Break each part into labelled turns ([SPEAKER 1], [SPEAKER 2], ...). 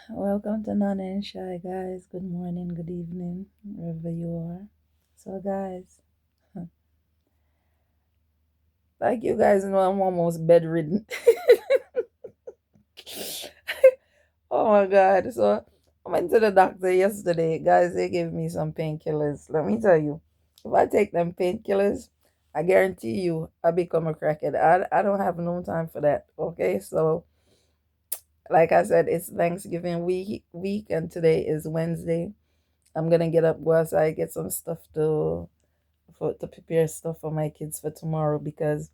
[SPEAKER 1] Welcome to Nana and Shy, guys. Good morning, good evening, wherever you are. So, guys, like you guys know, I'm almost bedridden. Oh my god. So, I went to the doctor yesterday. Guys, they gave me some painkillers. Let me tell you, if I take them painkillers, I guarantee you I become a crackhead. I don't have no time for that. Okay, so like I said, it's Thanksgiving week, and today is Wednesday. I'm gonna get up, go outside, get some stuff to prepare stuff for my kids for tomorrow because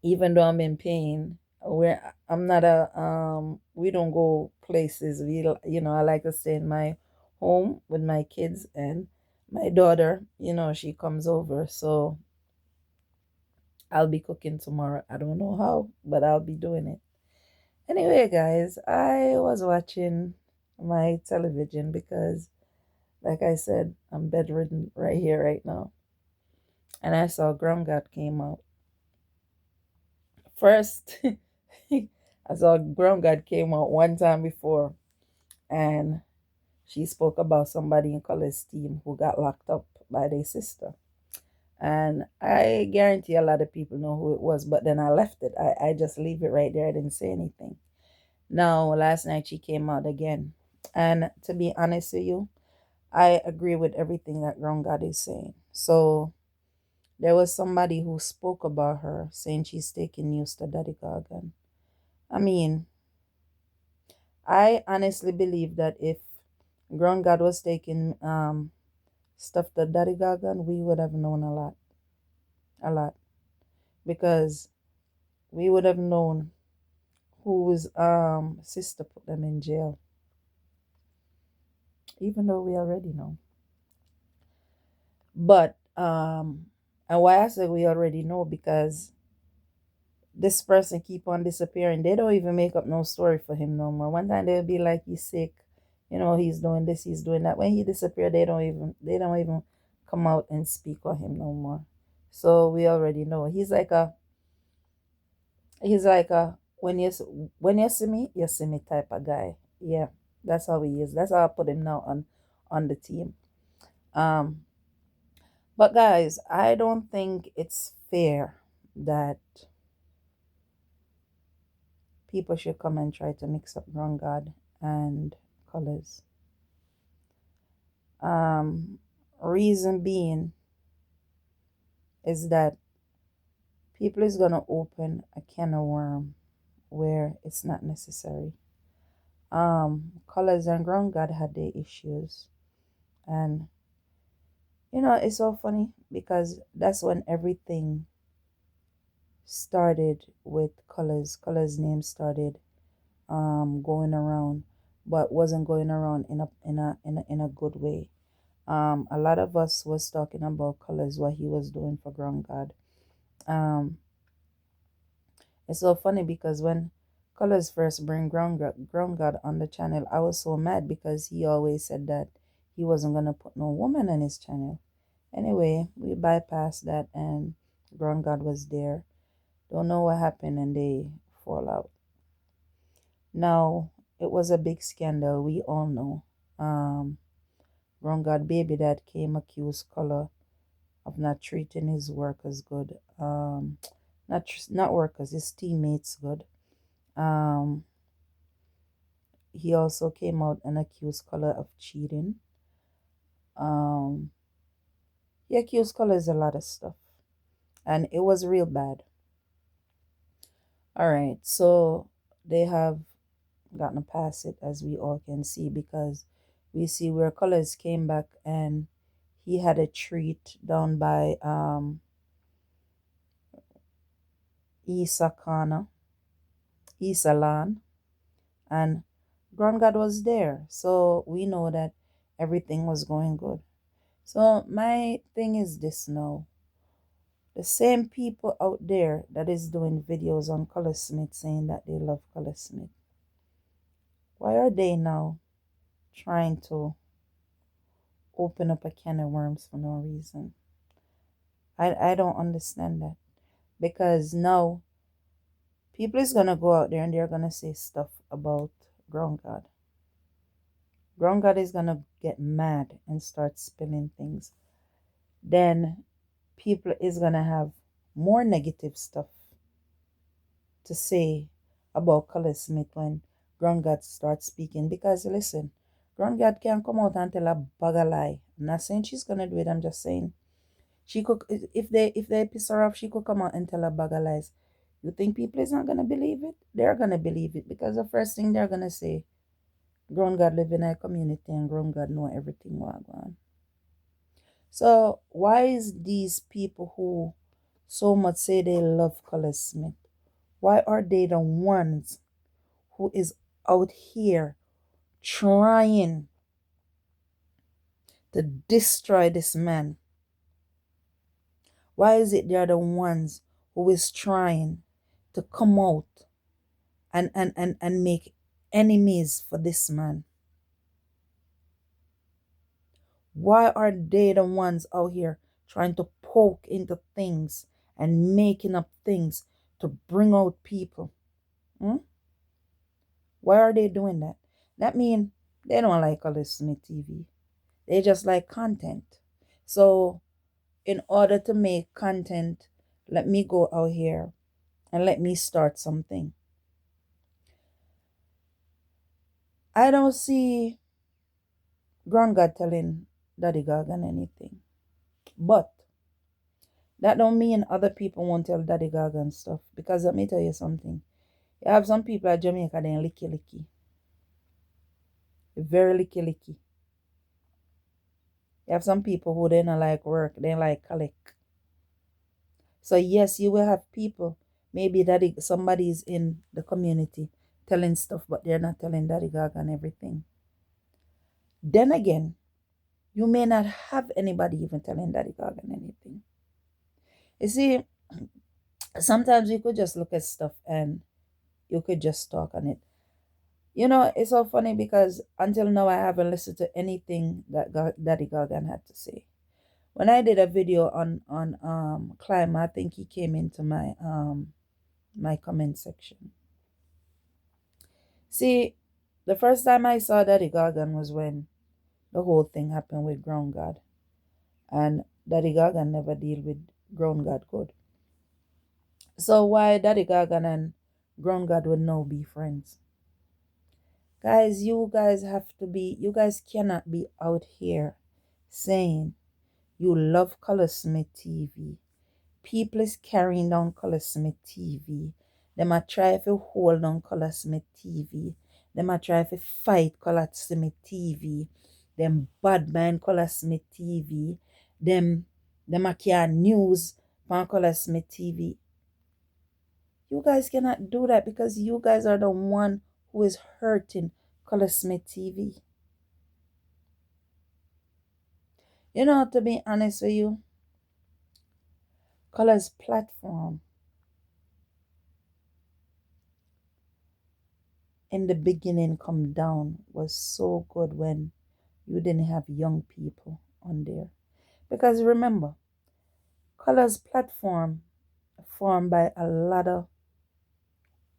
[SPEAKER 1] even though I'm in pain, I'm not a we don't go places. I like to stay in my home with my kids and my daughter. She comes over, so I'll be cooking tomorrow. I don't know how, but I'll be doing it. Anyway, guys, I was watching my television because, like I said, I'm bedridden right here, right now. And I saw Grung God came out. First, I saw Grung God came out one time before, and she spoke about somebody in Colaz team who got locked up by their sister. And I guarantee a lot of people know who it was, but then I left it. I just leave it right there. I didn't say anything. Now, last night she came out again. And to be honest with you, I agree with everything that Grung God is saying. So there was somebody who spoke about her saying she's taking news to Daddy Gagan. I mean, I honestly believe that if Grung God was taking stuff to Daddy Gagan, we would have known a lot, because we would have known whose sister put them in jail, even though we already know. But and why I say we already know, because this person keep on disappearing. They don't even make up no story for him no more. One time they'll be like, he's sick, he's doing this, he's doing that. When he disappeared, they don't even come out and speak on him no more. So we already know he's like a when you see me, you see me type of guy. Yeah, that's how he is. That's how I put him now on the team. Um, but guys, I don't think it's fair that people should come and try to mix up Grung God and colors. Reason being is that people is gonna open a can of worm where it's not necessary. Colors and Grung God had their issues, and it's so funny because that's when everything started with colors. Colors name started going around, but wasn't going around in a good way. A lot of us was talking about colors, what he was doing for Grung God. Um, it's so funny because when Colors first bring Grung God on the channel, I was so mad because he always said that he wasn't gonna put no woman on his channel. Anyway, we bypassed that and Grung God was there. Don't know what happened and they fall out. Now, it was a big scandal, we all know. Grung God baby dad came accused Color of not treating his workers good. Not workers, his teammates good. Um, he also came out and accused Color of cheating. Um, he accused Colors a lot of stuff, and it was real bad. All right, so they have gotten past it, as we all can see, because we see where Colors came back and he had a treat down by Isakana, Isalan, and Grand God was there. So we know that everything was going good. So my thing is this now. The same people out there that is doing videos on Color Smith saying that they love Color Smith, why are they now trying to open up a can of worms for no reason? I don't understand that. Because now people is gonna go out there and they're gonna say stuff about Grung God. Grung God is gonna get mad and start spilling things. Then people is gonna have more negative stuff to say about Colaz Smith when Grung God starts speaking. Because listen, Grung God can come out and tell a bag of lie. I'm not saying she's gonna do it, I'm just saying she could, if they piss her off, she could come out and tell a bag of lies. You think people is not gonna believe it? They're gonna believe it because the first thing they're gonna say, Grown God live in a community and grown God know everything what on. So why is these people who so much say they love Colaz Smith, why are they the ones who is out here trying to destroy this man? Why is it they're the ones who is trying to come out and make enemies for this man? Why are they the ones out here trying to poke into things and making up things to bring out people? Hmm? Why are they doing that? That means they don't like Colaz Smith TV. They just like content. So in order to make content, let me go out here and let me start something. I don't see Grung God telling Daddy Gagan anything. But that don't mean other people won't tell Daddy Gagan stuff. Because let me tell you something. You have some people at Jamaica, they're licky licky. Very licky licky. You have some people who they don't like work, they like collect. So yes, you will have people, maybe that somebody is in the community telling stuff, but they're not telling Daddy Gagan everything. Then again, you may not have anybody even telling Daddy Gagan anything. You see, sometimes you could just look at stuff and you could just talk on it. You know, it's so funny because until now I haven't listened to anything that Daddy Gagan had to say. When I did a video on climb, I think he came into my comment section. See, the first time I saw Daddy Gagan was when the whole thing happened with Grung God. And Daddy Gagan never deal with Grung God good. So why Daddy Gagan and Grung God would now be friends? Guys, you guys cannot be out here saying you love Colaz Smith TV. People is carrying down Colaz Smith TV. Them a try to hold on Colaz Smith TV. Them a try to fight Colaz Smith TV. Them bad mind Colaz Smith TV. Them a care news on Colaz Smith TV. You guys cannot do that because you guys are the one who is hurting Colaz Smith TV. You know, to be honest with you, Colaz platform in the beginning come down was so good when you didn't have young people on there. Because remember, Colaz platform formed by a lot of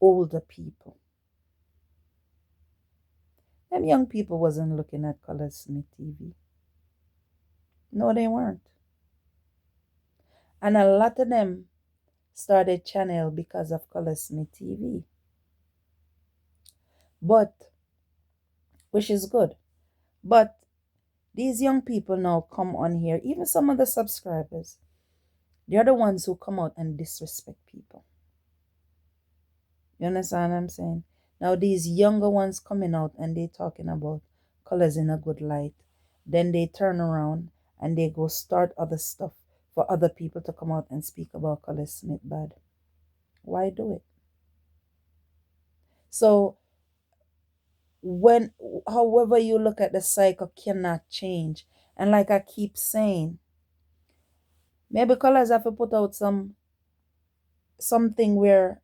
[SPEAKER 1] older people. Them young people wasn't looking at Colaz Smith TV. No, they weren't. And a lot of them started channel because of Colaz Smith TV. But, which is good. But these young people now come on here, even some of the subscribers, they're the ones who come out and disrespect people. You understand what I'm saying? Now these younger ones coming out and they talking about Colaz in a good light. Then they turn around and they go start other stuff for other people to come out and speak about Colaz Smith bad. Why do it? So however you look at the cycle cannot change. And like I keep saying, maybe Colaz have to put out something where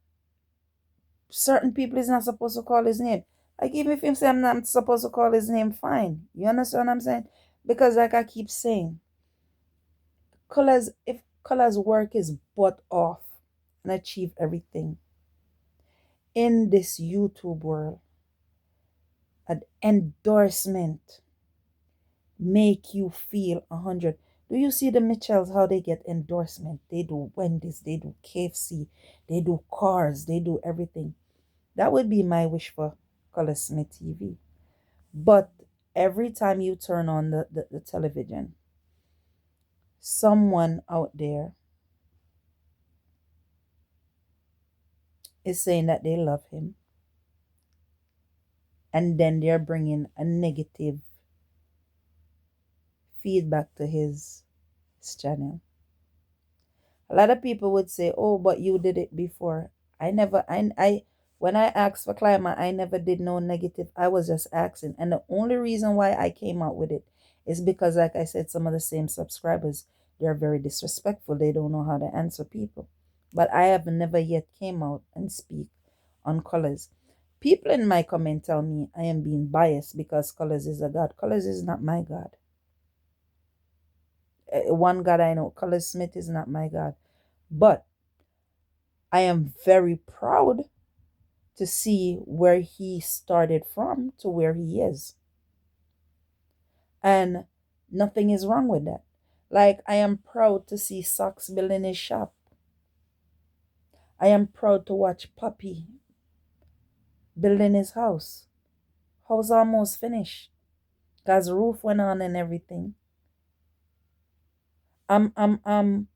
[SPEAKER 1] certain people is not supposed to call his name. Like even if him say I'm not supposed to call his name, fine. You understand what I'm saying? Because like I keep saying, if Colaz work is butt off and achieve everything in this YouTube world, an endorsement make you feel 100. Do you see the Mitchells, how they get endorsement? They do Wendy's, they do KFC, they do cars, they do everything. That would be my wish for Colaz Smith TV. But every time you turn on the television, someone out there is saying that they love him, and then they're bringing a negative feedback to his channel. A lot of people would say, "Oh, but you did it before." I never, I when I asked for climate, I never did no negative. I was just asking, and the only reason why I came out with it is because, like I said, some of the same subscribers, they're very disrespectful. They don't know how to answer people. But I have never yet came out and speak on colors. People in my comment tell me I am being biased because colors is a god. Colors is not my god. One God I know, Colaz Smith, is not my God. But I am very proud to see where he started from to where he is. And nothing is wrong with that. Like, I am proud to see Socks building his shop. I am proud to watch Puppy building his house. House almost finished. Cause roof went on and everything. I'm I'm I'm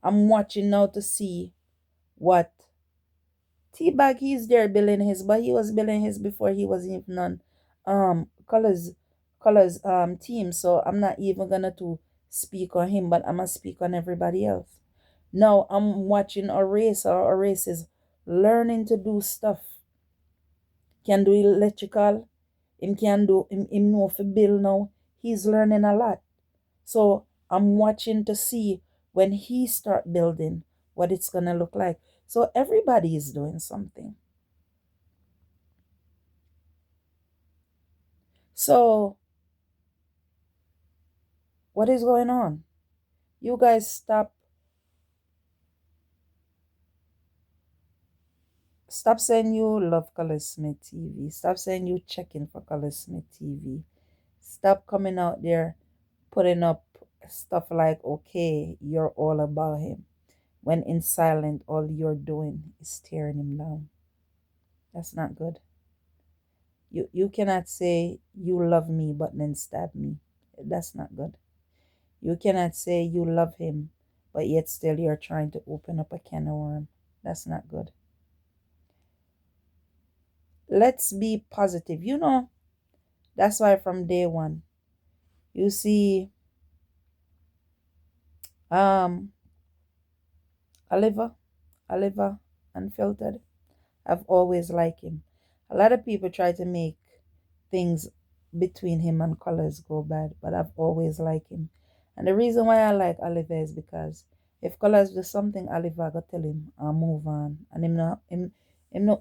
[SPEAKER 1] I'm watching now to see what T-Bag, he's there building his, but he was building his before he was even on colors team. So I'm not even gonna to speak on him, but I'm gonna speak on everybody else. Now I'm watching a race, or a race is learning to do stuff. Can do electrical, him can do him know for build now. He's learning a lot. So I'm watching to see when he start building what it's gonna look like. So everybody is doing something. So, what is going on? You guys stop saying you love Colaz Smith TV. Stop saying you checking for Colaz Smith TV. Stop coming out there putting up stuff like, okay, you're all about him. When in silent, all you're doing is tearing him down. That's not good. You cannot say you love me but then stab me. That's not good. You cannot say you love him but yet still you're trying to open up a can of worm. That's not good. Let's be positive. That's why from day one, you see, um, Oliver, Oliver Unfiltered. I've always liked him. A lot of people try to make things between him and Colors go bad, but I've always liked him. And the reason why I like Oliver is because if Colors do something, Oliver go tell him, I'll move on. And him not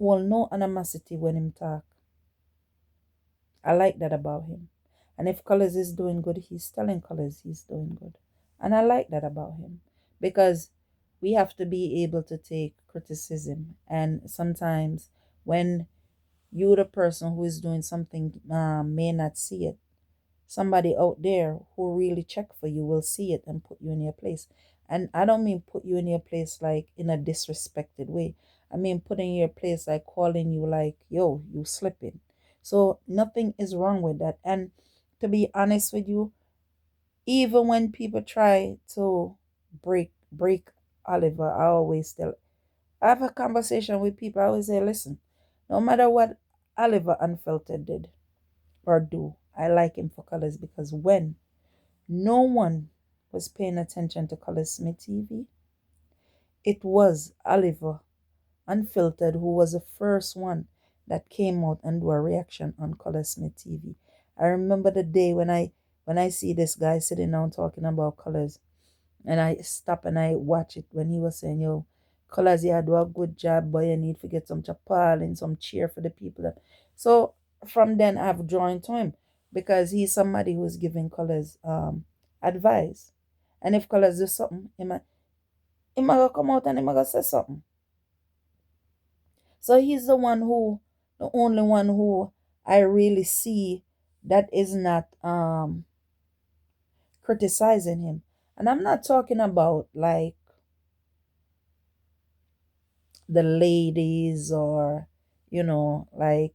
[SPEAKER 1] will no animosity when him talk. I like that about him. And if Colors is doing good, he's telling Colors he's doing good. And I like that about him because we have to be able to take criticism. And sometimes when you, the person who is doing something, may not see it, somebody out there who really check for you will see it and put you in your place. And I don't mean put you in your place like in a disrespected way. I mean put in your place like calling you like, yo, you slipping. So nothing is wrong with that. And to be honest with you, even when people try to break Oliver, I always tell, I have a conversation with people. I always say, listen, no matter what Oliver Unfiltered did or do, I like him for colors because when no one was paying attention to Colaz Smith TV, it was Oliver Unfiltered who was the first one that came out and do a reaction on Colaz Smith TV. I remember the day when I see this guy sitting down talking about colors, and I stop and I watch it when he was saying, yo, Colors, yeah, do a good job, but you need to get some chapal and some cheer for the people. So from then I've joined to him because he's somebody who's giving Colors advice. And if Colors do something, he might come out and he might say something. So he's the only one who I really see that is not criticizing him. And I'm not talking about like the ladies or, like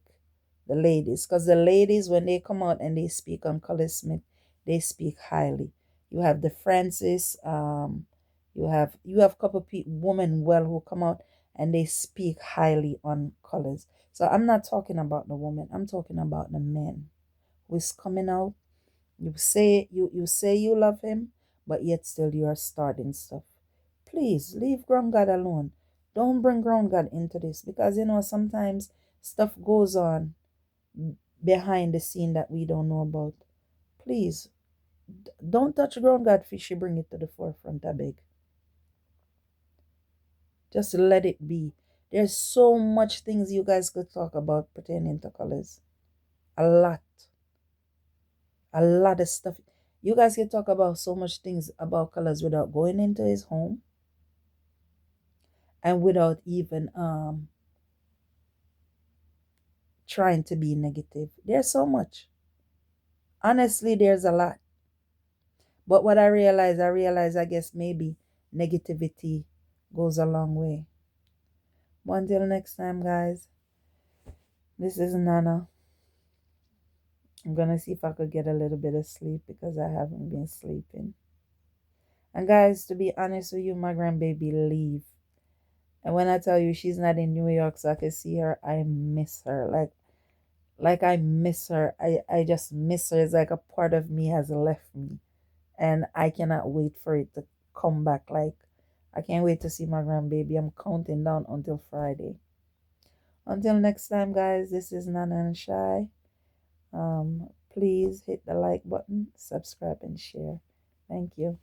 [SPEAKER 1] the ladies. Because the ladies, when they come out and they speak on Colaz Smith, they speak highly. You have the Francis, you have a couple women well who come out and they speak highly on Colaz. So I'm not talking about the woman. I'm talking about the men who's coming out. You say you love him, but yet still you are starting stuff. Please leave Grung God alone. Don't bring Grung God into this, because sometimes stuff goes on behind the scene that we don't know about. Please don't touch Grung God fishy. Bring it to the forefront. I beg. Just let it be. There's so much things you guys could talk about pertaining to Colaz. A lot. A lot of stuff. You guys can talk about so much things about Colaz without going into his home and without even trying to be negative. There's so much. Honestly, there's a lot. But what I realize, I guess maybe negativity goes a long way. But until next time, guys, this is Nana. I'm gonna see if I could get a little bit of sleep because I haven't been sleeping. And guys, to be honest with you, my grandbaby leave. And when I tell you she's not in New York so I can see her, I miss her. Like I miss her. I just miss her. It's like a part of me has left me. And I cannot wait for it to come back. Like I can't wait to see my grandbaby. I'm counting down until Friday. Until next time, guys, this is Nana and Shy. Please hit the like button, subscribe, and share. Thank you.